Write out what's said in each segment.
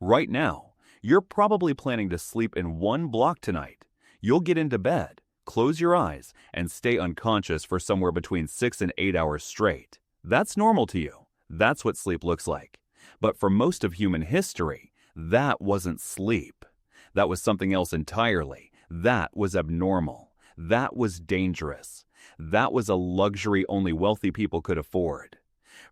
Right now, you're probably planning to sleep in one block tonight. You'll get into bed, close your eyes, and stay unconscious for somewhere between 6 and 8 hours straight. That's normal to you. That's what sleep looks like. But for most of human history, that wasn't sleep. That was something else entirely. That was abnormal. That was dangerous. That was a luxury only wealthy people could afford.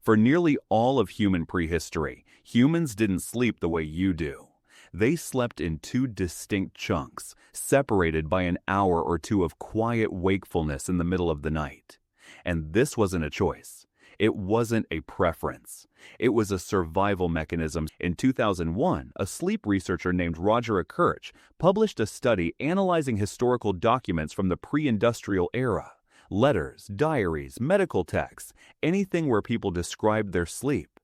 For nearly all of human prehistory, humans didn't sleep the way you do. They slept in two distinct chunks, separated by an hour or two of quiet wakefulness in the middle of the night. And this wasn't a choice. It wasn't a preference. It was a survival mechanism. In 2001, a sleep researcher named Roger Ekirch published a study analyzing historical documents from the pre-industrial era. Letters, diaries, medical texts, anything where people described their sleep.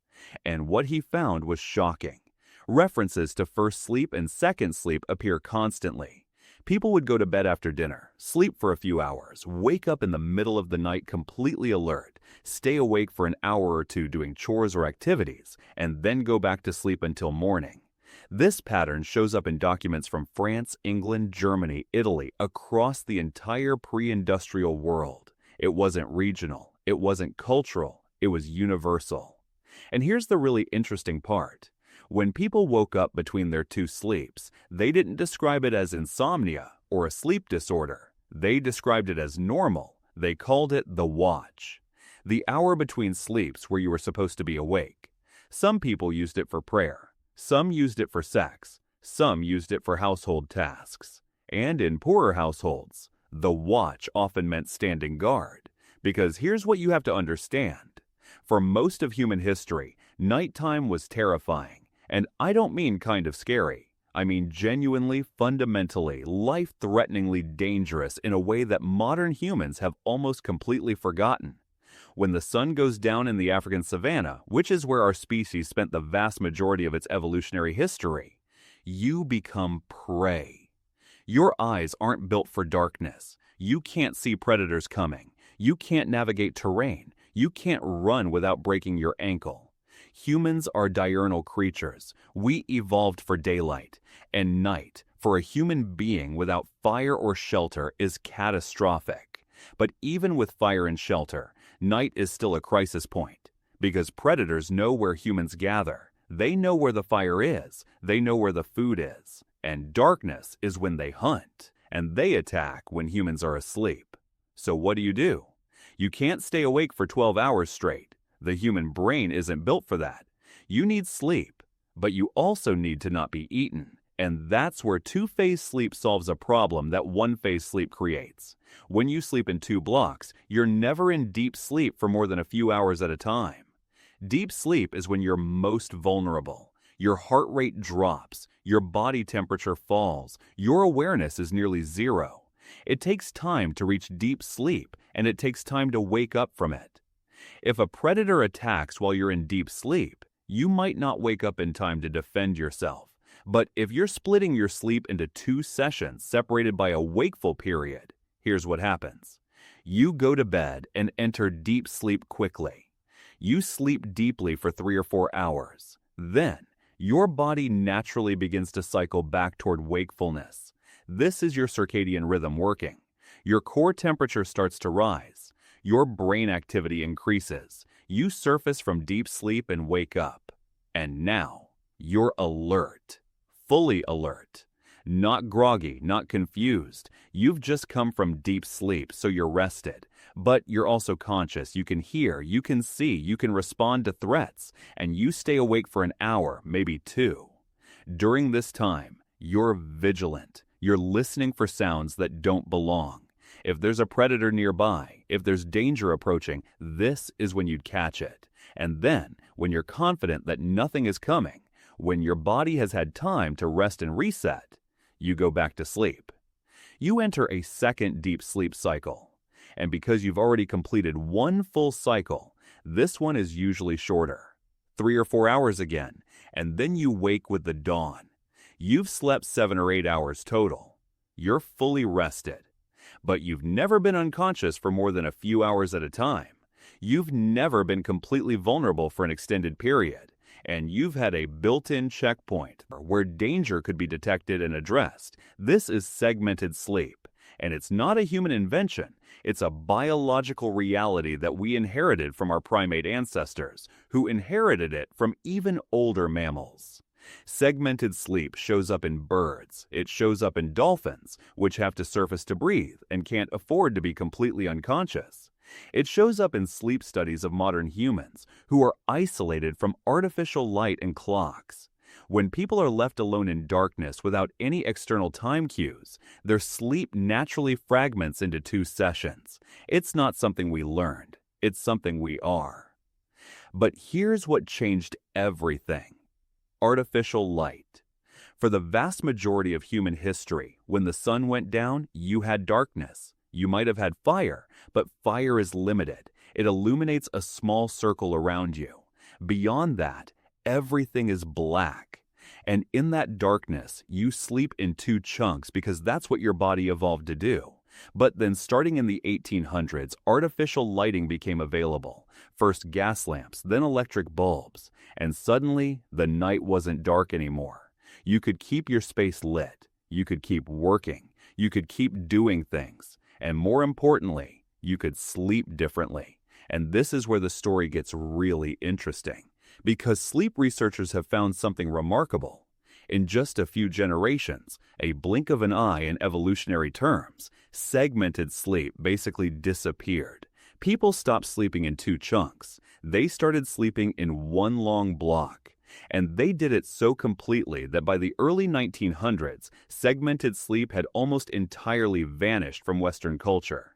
And what he found was shocking. References to first sleep and second sleep appear constantly. People would go to bed after dinner, sleep for a few hours, wake up in the middle of the night completely alert, stay awake for an hour or two doing chores or activities, and then go back to sleep until morning. This pattern shows up in documents from France, England, Germany, Italy, across the entire pre-industrial world. It wasn't regional, it wasn't cultural, it was universal. And here's the really interesting part. When people woke up between their two sleeps, they didn't describe it as insomnia or a sleep disorder. They described it as normal. They called it the watch. The hour between sleeps where you were supposed to be awake. Some people used it for prayer. Some used it for sex. Some used it for household tasks. And in poorer households, the watch often meant standing guard. Because here's what you have to understand. For most of human history, nighttime was terrifying. And I don't mean kind of scary. I mean genuinely, fundamentally, life-threateningly dangerous in a way that modern humans have almost completely forgotten. When the sun goes down in the African savanna, which is where our species spent the vast majority of its evolutionary history, you become prey. Your eyes aren't built for darkness. You can't see predators coming. You can't navigate terrain. You can't run without breaking your ankle. Humans are diurnal creatures. We evolved for daylight, and night, for a human being without fire or shelter, is catastrophic. But even with fire and shelter, night is still a crisis point, because predators know where humans gather. They know where the fire is. They know where the food is. And darkness is when they hunt, and they attack when humans are asleep. So what do? You can't stay awake for 12 hours straight. The human brain isn't built for that. You need sleep, but you also need to not be eaten. And that's where two-phase sleep solves a problem that one-phase sleep creates. When you sleep in two blocks, you're never in deep sleep for more than a few hours at a time. Deep sleep is when you're most vulnerable. Your heart rate drops, your body temperature falls, your awareness is nearly zero. It takes time to reach deep sleep, and it takes time to wake up from it. If a predator attacks while you're in deep sleep, you might not wake up in time to defend yourself. But if you're splitting your sleep into two sessions separated by a wakeful period, here's what happens. You go to bed and enter deep sleep quickly. You sleep deeply for 3 or 4 hours. Then, your body naturally begins to cycle back toward wakefulness. This is your circadian rhythm working. Your core temperature starts to rise. Your brain activity increases. You surface from deep sleep and wake up. And now, you're alert. Fully alert. Not groggy, not confused. You've just come from deep sleep, so you're rested. But you're also conscious. You can hear, you can see, you can respond to threats. And you stay awake for an hour, maybe 2. During this time, you're vigilant. You're listening for sounds that don't belong. If there's a predator nearby, if there's danger approaching, this is when you'd catch it. And then, when you're confident that nothing is coming, when your body has had time to rest and reset, you go back to sleep. You enter a second deep sleep cycle. And because you've already completed one full cycle, this one is usually shorter. 3 or 4 hours again, and then you wake with the dawn. You've slept 7 or 8 hours total. You're fully rested. But you've never been unconscious for more than a few hours at a time. You've never been completely vulnerable for an extended period. and you've had a built-in checkpoint where danger could be detected and addressed. This is segmented sleep, and it's not a human invention. It's a biological reality that we inherited from our primate ancestors, who inherited it from even older mammals. Segmented sleep shows up in birds. It shows up in dolphins, which have to surface to breathe and can't afford to be completely unconscious. It shows up in sleep studies of modern humans who are isolated from artificial light and clocks. When people are left alone in darkness without any external time cues, their sleep naturally fragments into 2 sessions. It's not something we learned. It's something we are. But here's what changed everything. Artificial light. For the vast majority of human history, when the sun went down, you had darkness. You might have had fire, but fire is limited. It illuminates a small circle around you. Beyond that, everything is black. And in that darkness, you sleep in 2 chunks because that's what your body evolved to do. But then starting in the 1800s, artificial lighting became available. First gas lamps, then electric bulbs. And suddenly, the night wasn't dark anymore. You could keep your space lit. You could keep working. You could keep doing things. And more importantly, you could sleep differently. And this is where the story gets really interesting, because sleep researchers have found something remarkable. In just a few generations, a blink of an eye in evolutionary terms, segmented sleep basically disappeared. People stopped sleeping in 2 chunks. They started sleeping in one long block. And they did it so completely that by the early 1900s, segmented sleep had almost entirely vanished from Western culture.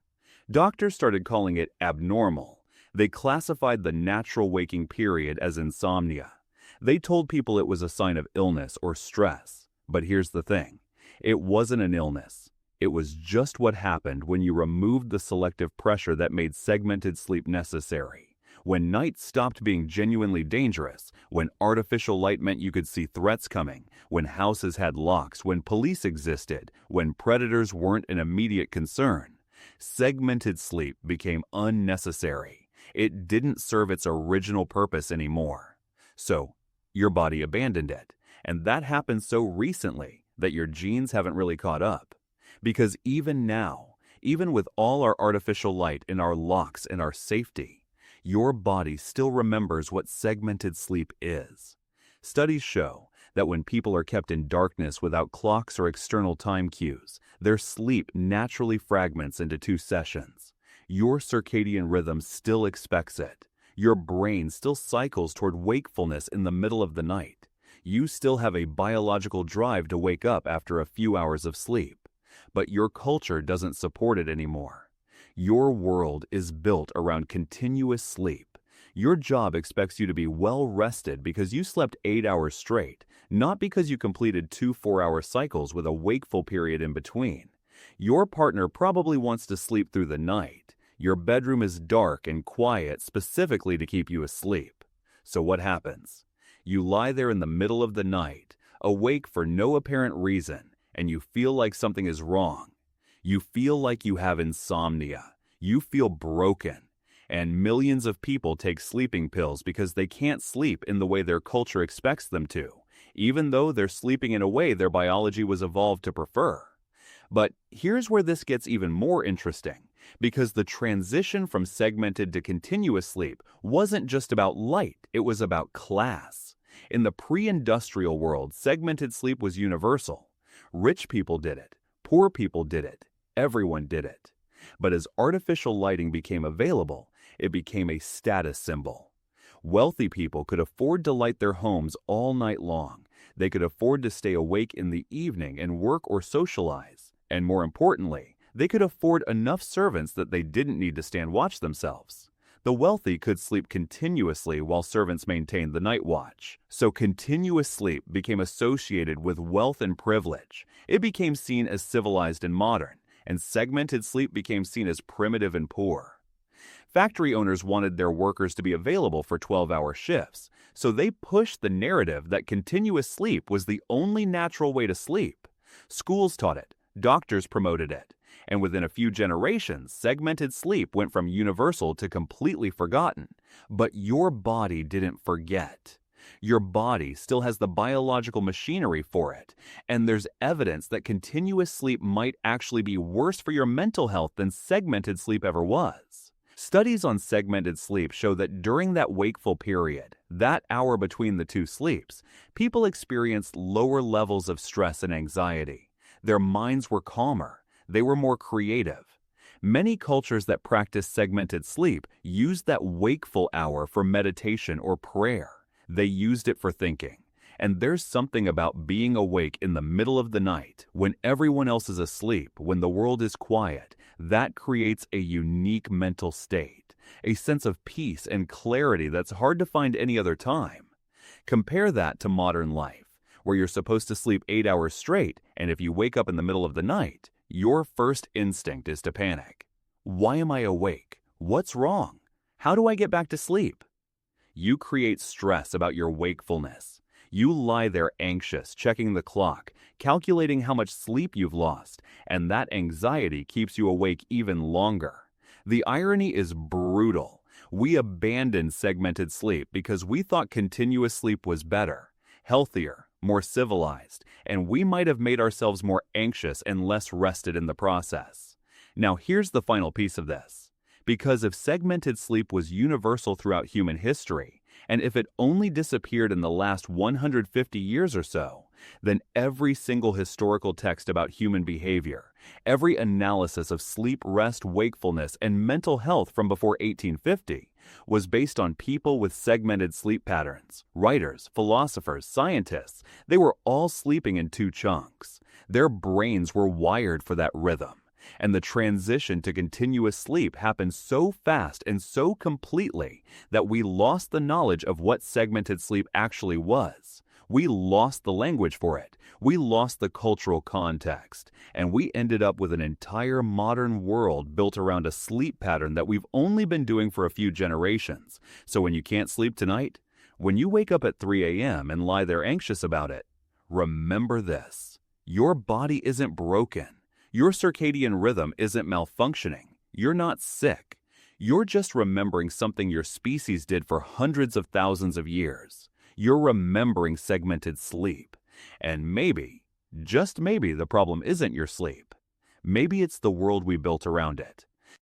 Doctors started calling it abnormal. They classified the natural waking period as insomnia. They told people it was a sign of illness or stress. But here's the thing. It wasn't an illness. It was just what happened when you removed the selective pressure that made segmented sleep necessary. When night stopped being genuinely dangerous, when artificial light meant you could see threats coming, when houses had locks, when police existed, when predators weren't an immediate concern, segmented sleep became unnecessary. It didn't serve its original purpose anymore. So, your body abandoned it. And that happened so recently that your genes haven't really caught up. Because even now, even with all our artificial light in our locks and our safety, your body still remembers what segmented sleep is. Studies show that when people are kept in darkness without clocks or external time cues, their sleep naturally fragments into 2 sessions. Your circadian rhythm still expects it. Your brain still cycles toward wakefulness in the middle of the night. You still have a biological drive to wake up after a few hours of sleep. But your culture doesn't support it anymore. Your world is built around continuous sleep. Your job expects you to be well rested because you slept 8 hours straight, not because you completed 2 4-hour cycles with a wakeful period in between. Your partner probably wants to sleep through the night. Your bedroom is dark and quiet specifically to keep you asleep. So what happens? You lie there in the middle of the night, awake for no apparent reason, and you feel like something is wrong. You feel like you have insomnia. You feel broken. And millions of people take sleeping pills because they can't sleep in the way their culture expects them to, even though they're sleeping in a way their biology was evolved to prefer. But here's where this gets even more interesting, because the transition from segmented to continuous sleep wasn't just about light, it was about class. In the pre-industrial world, segmented sleep was universal. Rich people did it. Poor people did it. Everyone did it. But as artificial lighting became available, it became a status symbol. Wealthy people could afford to light their homes all night long. They could afford to stay awake in the evening and work or socialize. And more importantly, they could afford enough servants that they didn't need to stand watch themselves. The wealthy could sleep continuously while servants maintained the night watch. So continuous sleep became associated with wealth and privilege. It became seen as civilized and modern. And segmented sleep became seen as primitive and poor. Factory owners wanted their workers to be available for 12-hour shifts, so they pushed the narrative that continuous sleep was the only natural way to sleep. Schools taught it, doctors promoted it, and within a few generations, segmented sleep went from universal to completely forgotten. But your body didn't forget. Your body still has the biological machinery for it, and there's evidence that continuous sleep might actually be worse for your mental health than segmented sleep ever was. Studies on segmented sleep show that during that wakeful period, that hour between the two sleeps, people experienced lower levels of stress and anxiety. Their minds were calmer. They were more creative. Many cultures that practice segmented sleep used that wakeful hour for meditation or prayer. They used it for thinking. And there's something about being awake in the middle of the night, when everyone else is asleep, when the world is quiet, that creates a unique mental state, a sense of peace and clarity that's hard to find any other time. Compare that to modern life, where you're supposed to sleep 8 hours straight, and if you wake up in the middle of the night, your first instinct is to panic. Why am I awake? What's wrong? How do I get back to sleep? You create stress about your wakefulness. You lie there anxious, checking the clock, calculating how much sleep you've lost, and that anxiety keeps you awake even longer. The irony is brutal. We abandoned segmented sleep because we thought continuous sleep was better, healthier, more civilized, and we might have made ourselves more anxious and less rested in the process. Now here's the final piece of this. Because if segmented sleep was universal throughout human history, and if it only disappeared in the last 150 years or so, then every single historical text about human behavior, every analysis of sleep, rest, wakefulness, and mental health from before 1850 was based on people with segmented sleep patterns. Writers, philosophers, scientists, they were all sleeping in two chunks. Their brains were wired for that rhythm. And the transition to continuous sleep happened so fast and so completely that we lost the knowledge of what segmented sleep actually was. We lost the language for it. We lost the cultural context. And we ended up with an entire modern world built around a sleep pattern that we've only been doing for a few generations. So when you can't sleep tonight, when you wake up at 3 a.m. and lie there anxious about it, remember this: your body isn't broken. Your circadian rhythm isn't malfunctioning. You're not sick. You're just remembering something your species did for hundreds of thousands of years. You're remembering segmented sleep. And maybe, just maybe, the problem isn't your sleep. Maybe it's the world we built around it.